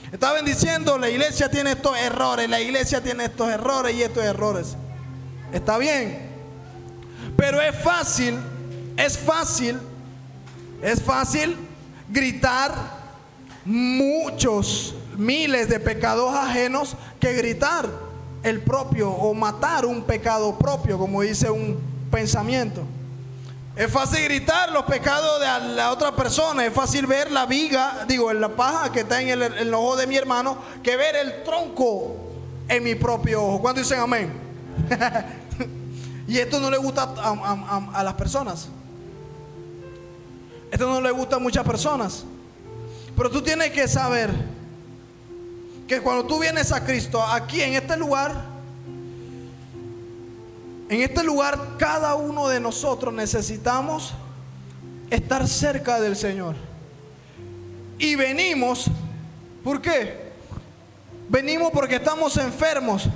Estaban diciendo: la iglesia tiene estos errores, la iglesia tiene estos errores y estos errores. Está bien, pero es fácil gritar muchos miles de pecados ajenos que gritar el propio, o matar un pecado propio, como dice un pensamiento. Es fácil gritar los pecados de la otra persona. Es fácil ver la viga, la paja que está en el ojo de mi hermano, que ver el tronco en mi propio ojo. ¿Cuántos dicen amén? Y esto no le gusta a las personas. Esto no le gusta a muchas personas. Pero tú tienes que saber que cuando tú vienes a Cristo, aquí en este lugar, cada uno de nosotros necesitamos estar cerca del Señor. Y venimos, ¿por qué? Venimos porque estamos enfermos,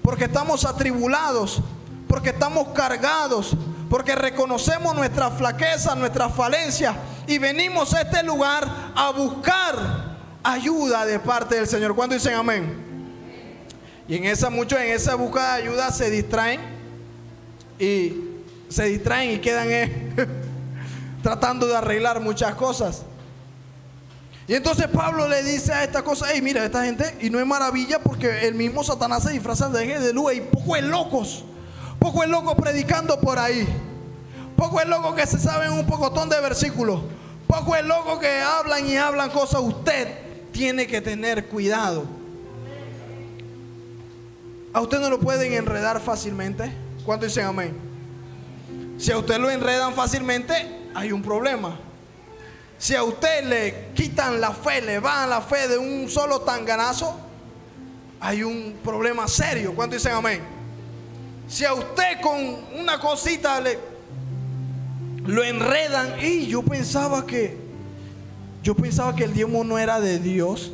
porque estamos atribulados, porque estamos cargados, porque reconocemos nuestras flaquezas, nuestras falencias, y venimos a este lugar a buscar ayuda de parte del Señor. ¿Cuándo dicen amén? Y muchos en esa búsqueda de ayuda se distraen y quedan tratando de arreglar muchas cosas. Y entonces Pablo le dice a esta cosa: hey, mira, esta gente, y no es maravilla, porque el mismo Satanás se disfraza de ángeles de luz, y pocos locos predicando por ahí, pocos locos que se saben un pocotón de versículos, pocos locos que hablan y hablan cosas. Usted tiene que tener cuidado. A usted no lo pueden enredar fácilmente. ¿Cuántos dicen amén? Si a usted lo enredan fácilmente, hay un problema. Si a usted le quitan la fe, le van la fe de un solo tanganazo, hay un problema serio. ¿Cuántos dicen amén? Si a usted con una cosita lo enredan, y yo pensaba que el diezmo no era de Dios.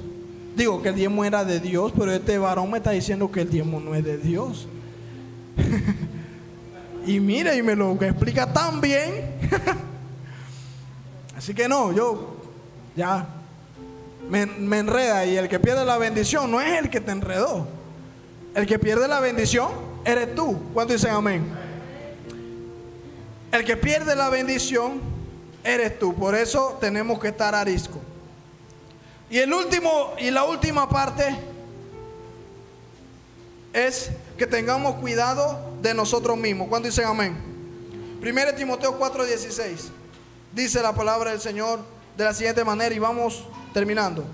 Digo que el diezmo era de Dios, pero este varón me está diciendo que el diezmo no es de Dios. Y mire, y me lo explica tan bien. Así que no, yo ya me enreda, y el que pierde la bendición no es el que te enredó. El que pierde la bendición eres tú. ¿Cuántos dicen amén? El que pierde la bendición eres tú. Por eso tenemos que estar arisco. Y la última parte es que tengamos cuidado de nosotros mismos. ¿Cuántos dicen amén? 1 Timoteo 4:16 dice la palabra del Señor de la siguiente manera, y vamos terminando.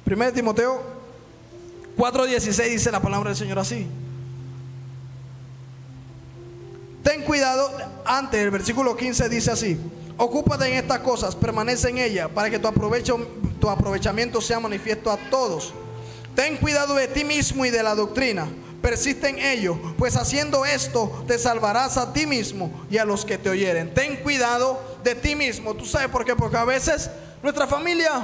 Primero Timoteo 4:16 dice la palabra del Señor así: ten cuidado. Antes, el versículo 15 dice así: ocúpate en estas cosas, permanece en ellas, para que tu aprovechamiento sea manifiesto a todos. Ten cuidado de ti mismo y de la doctrina, persiste en ello, pues haciendo esto te salvarás a ti mismo y a los que te oyeren. Ten cuidado de ti mismo. ¿Tú sabes por qué? Porque a veces nuestra familia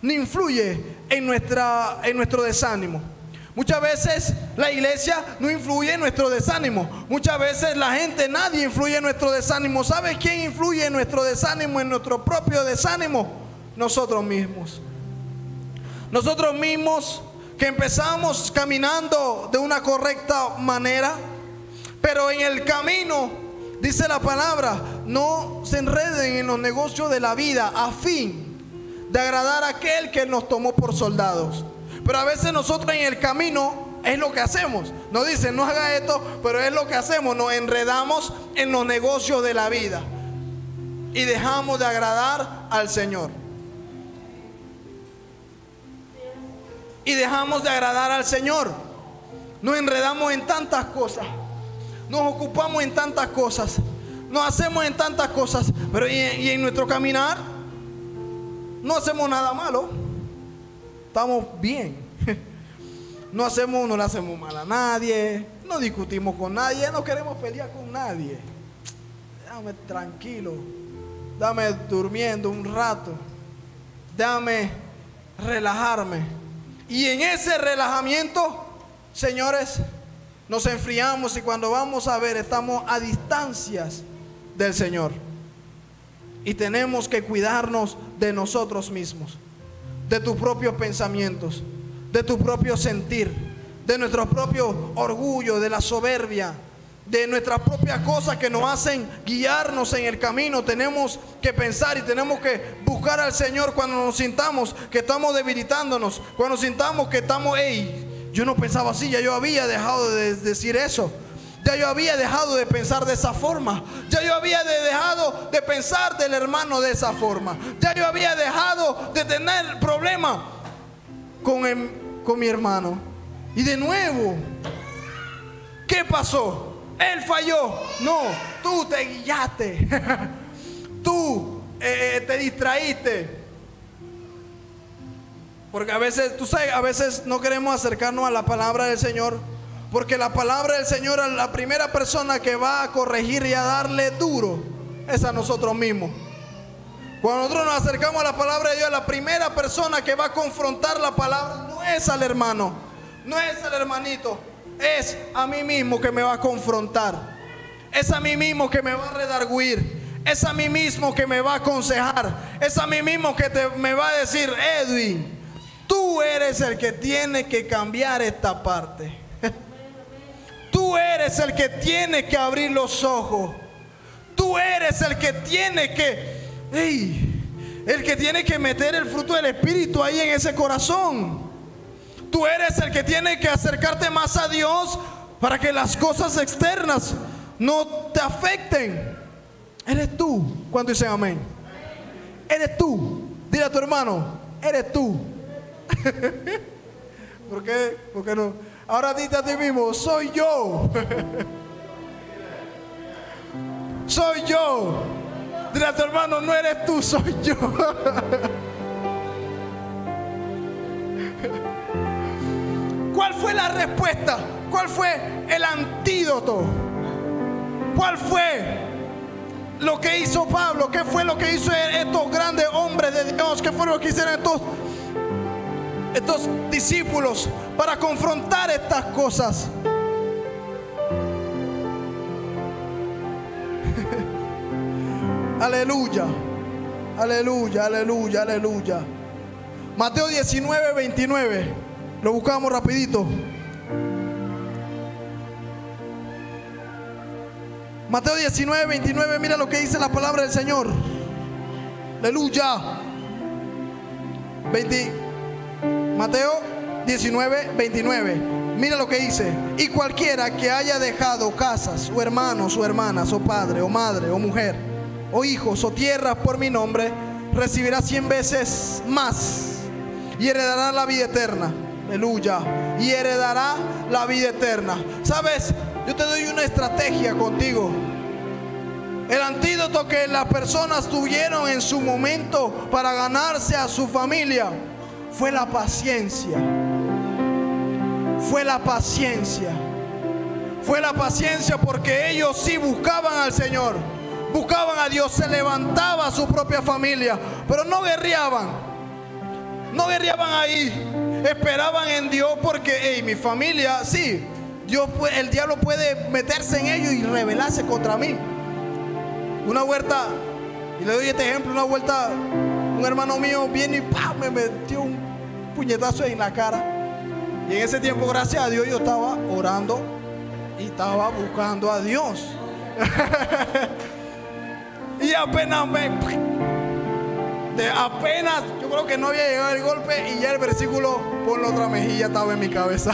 no influye en nuestro desánimo. Muchas veces la iglesia no influye en nuestro desánimo. Muchas veces la gente, nadie influye en nuestro desánimo. ¿Sabes quién influye en nuestro desánimo, en nuestro propio desánimo? Nosotros mismos. Nosotros mismos, que empezamos caminando de una correcta manera, pero en el camino, dice la palabra, no se enreden en los negocios de la vida a fin de agradar a aquel que nos tomó por soldados. Pero a veces nosotros en el camino es lo que hacemos. Nos dicen no haga esto, pero es lo que hacemos. Nos enredamos en los negocios de la vida y dejamos de agradar al Señor. Y dejamos de agradar al Señor. Nos enredamos en tantas cosas, nos ocupamos en tantas cosas, nos hacemos en tantas cosas, pero y en nuestro caminar no hacemos nada malo. Estamos bien. No le hacemos mal a nadie, no discutimos con nadie, no queremos pelear con nadie. Déjame tranquilo, dame durmiendo un rato, déjame relajarme. Y en ese relajamiento, señores, nos enfriamos, y cuando vamos a ver, estamos a distancias del Señor. Y tenemos que cuidarnos de nosotros mismos, de tus propios pensamientos, de tu propio sentir, de nuestro propio orgullo, de la soberbia, de nuestras propias cosas que nos hacen guiarnos en el camino. Tenemos que pensar y tenemos que buscar al Señor cuando nos sintamos que estamos debilitándonos, cuando sintamos que estamos, yo no pensaba así, ya yo había dejado de decir eso, ya yo había dejado de pensar de esa forma, ya yo había dejado de pensar del hermano de esa forma, ya yo había dejado de tener problemas con mi hermano. Y de nuevo, ¿qué pasó? Él falló. No, tú te guiaste. Tú te distraíste. Porque a veces, tú sabes, a veces no queremos acercarnos a la palabra del Señor, porque la palabra del Señor, a la primera persona que va a corregir y a darle duro es a nosotros mismos. Cuando nosotros nos acercamos a la palabra de Dios, la primera persona que va a confrontar la palabra no es al hermano, no es al hermanito, es a mí mismo que me va a confrontar, es a mí mismo que me va a redarguir, es a mí mismo que me va a aconsejar, es a mí mismo que me va a decir: Edwin, tú eres el que tiene que cambiar esta parte. Tú eres el que tiene que abrir los ojos. Tú eres el que tiene que, el que tiene que meter el fruto del Espíritu ahí en ese corazón. Tú eres el que tiene que acercarte más a Dios para que las cosas externas no te afecten. Eres tú. ¿Cuántos dicen amén? Eres tú. Dile a tu hermano: eres tú. ¿Por qué? ¿Por qué no? Ahora dite a ti mismo: soy yo. Soy yo. Dile a tu hermano: no eres tú, soy yo. ¿Cuál fue la respuesta? ¿Cuál fue el antídoto? ¿Cuál fue lo que hizo Pablo? ¿Qué fue lo que hizo estos grandes hombres de Dios? ¿Qué fue lo que hicieron estos discípulos para confrontar estas cosas? Aleluya, aleluya, aleluya, aleluya. Mateo 19, 29. Lo buscamos rapidito. Mateo 19, 29. Mira lo que dice la palabra del Señor. Aleluya. Mateo 19, 29. Mira lo que dice: y cualquiera que haya dejado casas, o hermanos, o hermanas, o padre, o madre, o mujer, o hijos, o tierras por mi nombre, recibirá 100 veces más y heredará la vida eterna. Aleluya. Y heredará la vida eterna. ¿Sabes? Yo te doy una estrategia contigo. El antídoto que las personas tuvieron en su momento para ganarse a su familia fue la paciencia. Fue la paciencia. Fue la paciencia, porque ellos sí buscaban al Señor, buscaban a Dios, se levantaba a su propia familia, pero no guerreaban. No guerreaban ahí. Esperaban en Dios, porque mi familia, sí, Dios, el diablo puede meterse en ellos y rebelarse contra mí. Una vuelta, y le doy este ejemplo, una vuelta, un hermano mío viene y ¡pam!, me metió un puñetazo en la cara. Y en ese tiempo, gracias a Dios, yo estaba orando y estaba buscando a Dios. Y apenas yo creo que no había llegado el golpe, y ya el versículo por la otra mejilla estaba en mi cabeza.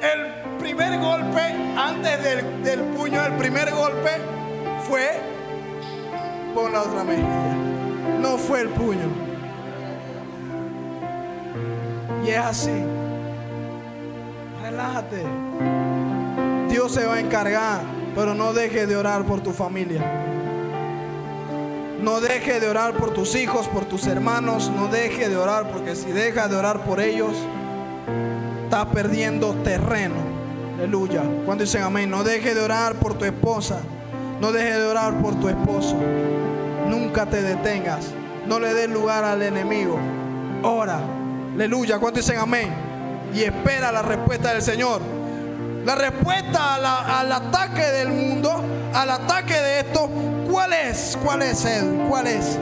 El primer golpe, antes del puño, el primer golpe fue por la otra mejilla, no fue el puño. Y es así. Relájate. Dios se va a encargar, pero no dejes de orar por tu familia. No dejes de orar por tus hijos, por tus hermanos. No dejes de orar, porque si dejas de orar por ellos, estás perdiendo terreno. Aleluya. ¿Cuándo dicen amén? No dejes de orar por tu esposa. No dejes de orar por tu esposo. Nunca te detengas. No le des lugar al enemigo. Ora. Aleluya. ¿Cuándo dicen amén? Y espera la respuesta del Señor. La respuesta al ataque del mundo, al ataque de esto, ¿cuál es? ¿Cuál es, Edwin? ¿Cuál es?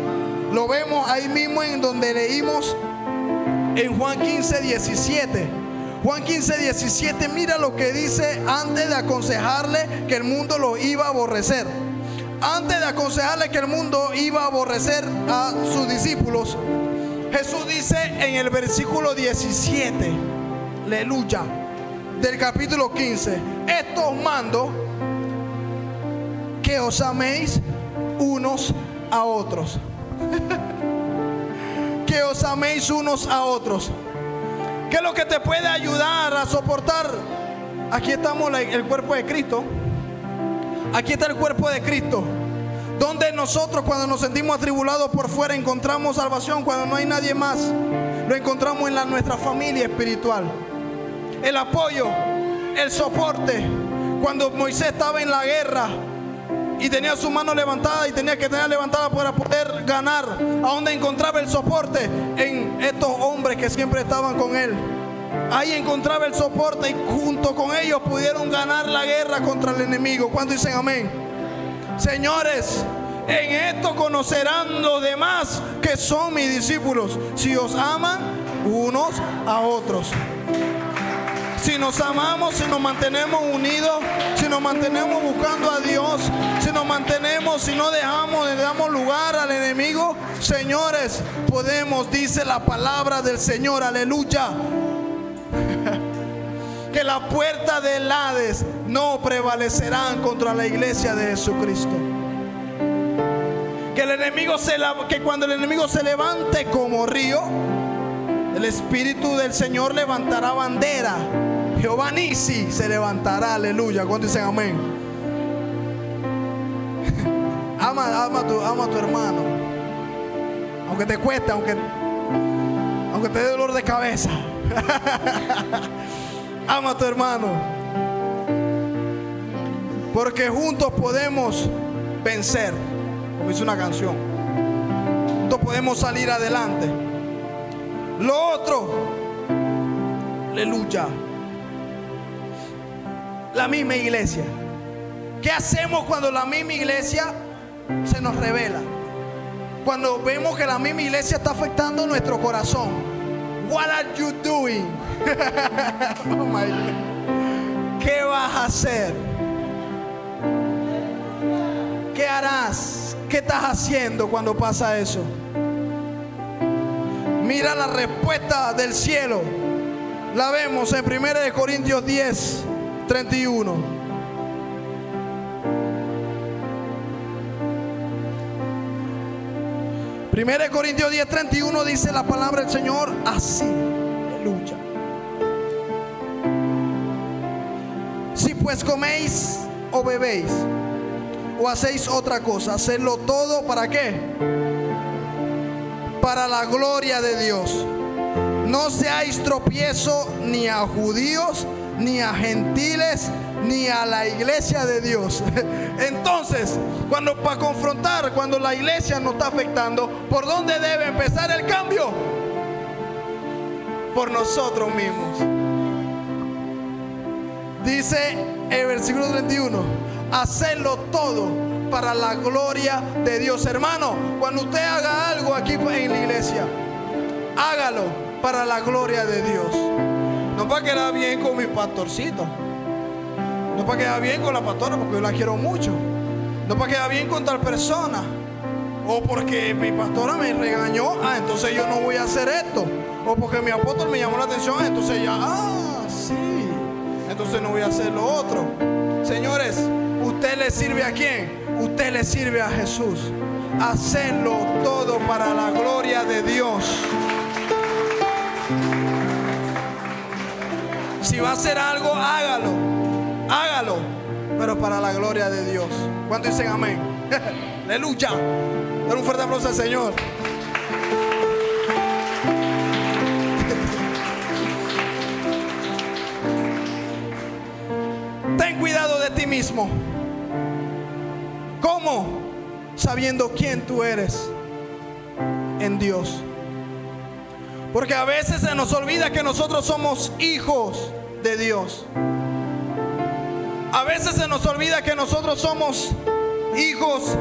Lo vemos ahí mismo en donde leímos en Juan 15, 17. Juan 15, 17, mira lo que dice antes de aconsejarle que el mundo lo iba a aborrecer. Antes de aconsejarle que el mundo iba a aborrecer a sus discípulos, Jesús dice en el versículo 17, aleluya, del capítulo 15: esto os mando, que os améis unos a otros. Que os améis unos a otros. ¿Qué es lo que te puede ayudar a soportar? Aquí estamos, el cuerpo de Cristo. Aquí está el cuerpo de Cristo. Donde nosotros, cuando nos sentimos atribulados por fuera, encontramos salvación, cuando no hay nadie más, lo encontramos en nuestra familia espiritual. El apoyo, el soporte. Cuando Moisés estaba en la guerra y tenía su mano levantada y tenía que tenerla levantada para poder ganar, ¿a dónde encontraba el soporte? En estos hombres que siempre estaban con él. Ahí encontraba el soporte y junto con ellos pudieron ganar la guerra contra el enemigo. ¿Cuántos dicen amén? Señores, en esto conocerán los demás que son mis discípulos, si os aman unos a otros. Si nos amamos, si nos mantenemos unidos, si nos mantenemos buscando a Dios, si nos mantenemos, si no le damos lugar al enemigo, señores, podemos, dice la palabra del Señor, aleluya, que la puerta del Hades no prevalecerán contra la iglesia de Jesucristo. Que cuando el enemigo se levante como río, el Espíritu del Señor levantará bandera. Jehová Nisi se levantará, aleluya. ¿Cuántos dicen amén? Ama a tu hermano, aunque te cueste, aunque te dé dolor de cabeza. Ama a tu hermano, porque juntos podemos vencer, como dice una canción. Juntos podemos salir adelante. Lo otro, aleluya, la misma iglesia. ¿Qué hacemos cuando la misma iglesia se nos revela? Cuando vemos que la misma iglesia está afectando nuestro corazón. What are you doing? Oh my God. ¿Qué vas a hacer? ¿Qué harás? ¿Qué estás haciendo cuando pasa eso? Mira la respuesta del cielo. La vemos en 1 Corintios 10, 31. 1 Corintios 10, 31 dice la palabra del Señor así. Aleluya. Si pues coméis o bebéis o hacéis otra cosa, hacedlo todo ¿para qué? Para la gloria de Dios. No seáis tropiezo ni a judíos, ni a gentiles, ni a la iglesia de Dios. Entonces, para confrontar, cuando la iglesia nos está afectando, ¿por dónde debe empezar el cambio? Por nosotros mismos. Dice el versículo 31, hacerlo todo para la gloria de Dios. Hermano, cuando usted haga algo aquí en la iglesia, hágalo para la gloria de Dios. No para quedar bien con mi pastorcito, no para quedar bien con la pastora porque yo la quiero mucho, no para quedar bien con tal persona, o porque mi pastora me regañó, entonces yo no voy a hacer esto, o porque mi apóstol me llamó la atención, entonces ya, sí, entonces no voy a hacer lo otro. Señores, ¿usted le sirve a quién? Usted le sirve a Jesús. Hacerlo todo para la gloria de Dios. Si va a hacer algo, hágalo, pero para la gloria de Dios. ¿Cuántos dicen amén? Aleluya. Dar un fuerte aplauso al Señor. Ten cuidado de ti mismo. ¿Cómo? Sabiendo quién tú eres en Dios. Porque a veces se nos olvida que nosotros somos hijos de Dios. A veces se nos olvida que nosotros somos hijos,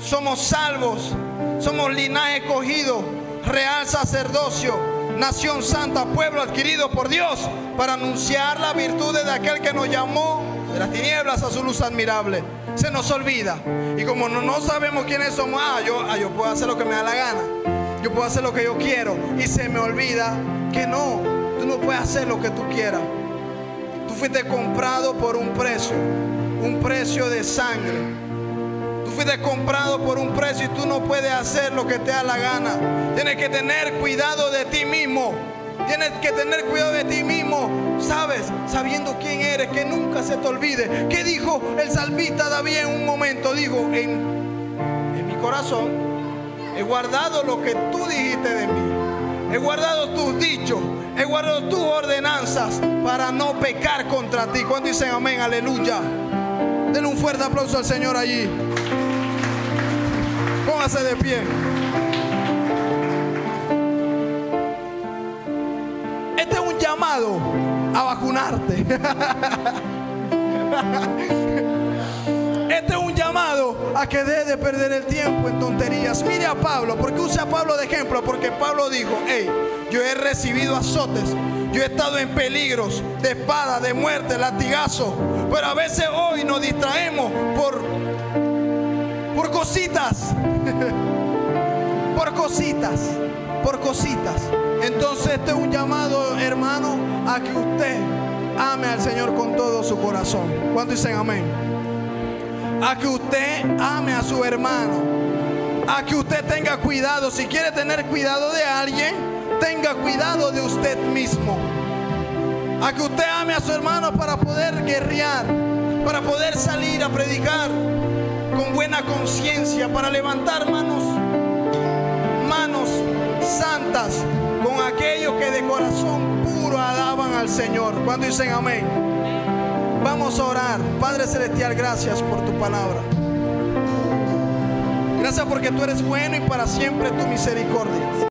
somos salvos, somos linaje escogido, real sacerdocio, nación santa, pueblo adquirido por Dios, para anunciar las virtudes de aquel que nos llamó de las tinieblas a su luz admirable. Se nos olvida. Y como no sabemos quiénes somos, yo puedo hacer lo que me da la gana, yo puedo hacer lo que yo quiero, y se me olvida que no, tú no puedes hacer lo que tú quieras. Tú fuiste comprado por un precio de sangre. Tú fuiste comprado por un precio y tú no puedes hacer lo que te da la gana. Tienes que tener cuidado de ti mismo. Tienes que tener cuidado de ti mismo. ¿sabes? Sabiendo quién eres, que nunca se te olvide. ¿Qué dijo el salmista David en un momento? Dijo, en mi corazón he guardado lo que tú dijiste de mí. He guardado tus dichos, he guardado tus ordenanzas para no pecar contra ti. ¿Cuántos dicen amén? Aleluya. Denle un fuerte aplauso al Señor allí. Póngase de pie. Este es un llamado a vacunarte. Este es un llamado a que deje de perder el tiempo en tonterías. Mire a Pablo. ¿Por qué use a Pablo de ejemplo? Porque Pablo dijo, hey, yo he recibido azotes, yo he estado en peligros de espada, de muerte, latigazo. Pero a veces hoy nos distraemos por cositas. Por cositas. Entonces este es un llamado, hermano, a que usted ame al Señor con todo su corazón. ¿Cuántos dicen amén? A que usted ame a su hermano, a que usted tenga cuidado. Si quiere tener cuidado de alguien, tenga cuidado de usted mismo. A que usted ame a su hermano para poder guerrear, para poder salir a predicar con buena conciencia, para levantar manos santas con aquellos que de corazón puro alaban al Señor. ¿Cuándo dicen amén? Vamos a orar. Padre Celestial, gracias por tu palabra. Gracias porque tú eres bueno y para siempre tu misericordia.